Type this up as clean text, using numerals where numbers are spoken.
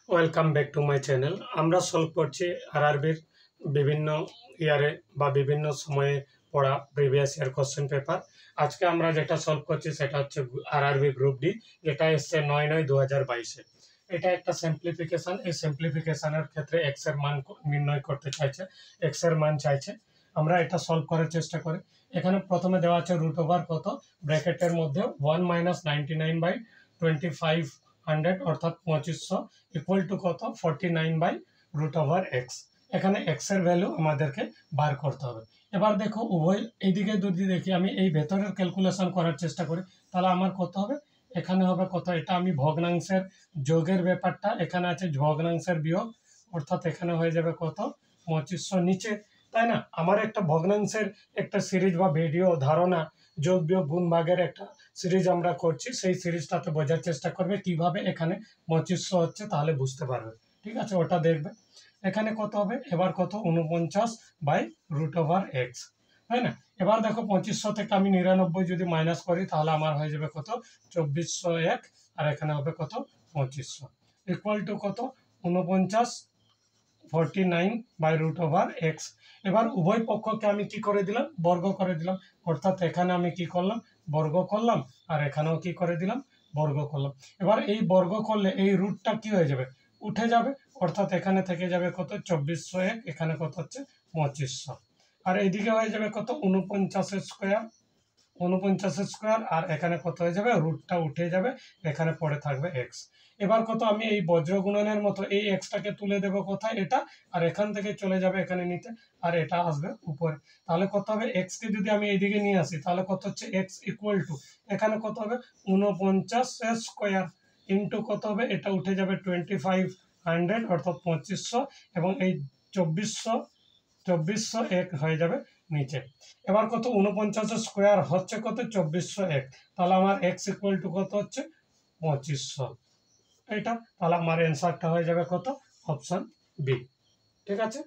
Welcome back to my channel. আমরা solve করছি আরআরবির বিভিন্ন ইয়ারে বা বিভিন্ন সময়ে পড়া প্রিভিয়াস ইয়ার কোশ্চেন পেপার। আজকে আমরা যেটা সলভ করছি সেটা হচ্ছে আরআরবি গ্রুপ ডি, যেটা এসছে 9/9/2022-এ। এটা একটা সিম্পলিফিকেশন। এই সিম্পলিফিকেশনের ক্ষেত্রে এক্স এর মান নির্ণয় করতে চাইছে, এক্স এর মান চাইছে। আমরা এটা সলভ করার চেষ্টা করি। এখানে প্রথমে দেওয়া আছে রুট ওভার কত, ব্র্যাকেটের মধ্যে 1 - 99/25 অর্থাৎ 2500 ইকুয়াল টু কত 49/√x। এখানে এক্স এর ভ্যালু আমাদেরকে বার করতে হবে। এবার দেখো উভয় এইদিকে যদি দেখি, আমি এই ভেতরের ক্যালকুলেশন করার চেষ্টা করি, তাহলে আমার কত হবে, এখানে হবে কত, এটা আমি ভগ্নাংশের যোগের ব্যাপারটা, এখানে আছে ভগ্নাংশের বিয়োগ, অর্থাৎ এখানে হয়ে যাবে কত 2500 নিচে, তাই না? আমার একটা ভগ্নাংশের একটা সিরিজ বা ভিডিও ধারণা, যোগ বিয়োগ গুণ ভাগের একটা সিরিজ আমরা করছি, সেই সিরিজটাতে বোঝার চেষ্টা করবে কিভাবে এখানে 2500 হচ্ছে, তাহলে বুঝতে পারবে। ঠিক আছে, ওটা দেখবে। এখানে কত হবে, এবার কত 49/√x, তাই না? এবার দেখো 2500 থেকে আমি 99 যদি মাইনাস করি, তাহলে আমার হয়ে যাবে কত 2401, আর এখানে হবে কত 2500 ইকুয়াল টু কত 49/√x। এবার উভয় পক্ষকে আমি কি করে দিলাম, বর্গ করে দিলাম, অর্থাৎ এখানে আমি কি করলাম, বর্গ করলাম, আর এখানেও কি করে দিলাম, বর্গ করলাম। এবার এই বর্গ করলে এই রুটটা কি হয়ে যাবে, উঠে যাবে, অর্থাৎ এখানে থেকে যাবে কত 2401, এখানে কত হচ্ছে 2500, আর এইদিকে হয়ে যাবে কত 49 স্কোয়ার, আর এখানে কত হয়ে যাবে, রুটটা উঠে যাবে, এখানে পড়ে থাকবে এক্স। এবার কত আমি এই বজ্রগুণনের মতো এই এক্সটাকে তুলে দেবো কোথায়, এটা, আর এখান থেকে চলে যাবে এখানে নিতে, আর এটা আসবে উপরে। তাহলে কত হবে, এক্স কে যদি আমি এইদিকে নিয়ে আসি, তাহলে কত হচ্ছে এক্স ইকুয়াল টু, এখানে কত হবে 49 স্কোয়ার ইন্টু কত হবে, এটা উঠে যাবে 2500 অর্থাৎ 2500, এবং এই 2401 হয়ে যাবে নিচে। এবার কত 49 স্কোয়ার হচ্ছে কত 2401, তাহলে আমার এক্স ইকুয়াল টু কত হচ্ছে 2500, এটা। তাহলে আমার অ্যান্সারটা হয়ে যাবে কত, অপশন বি। ঠিক আছে।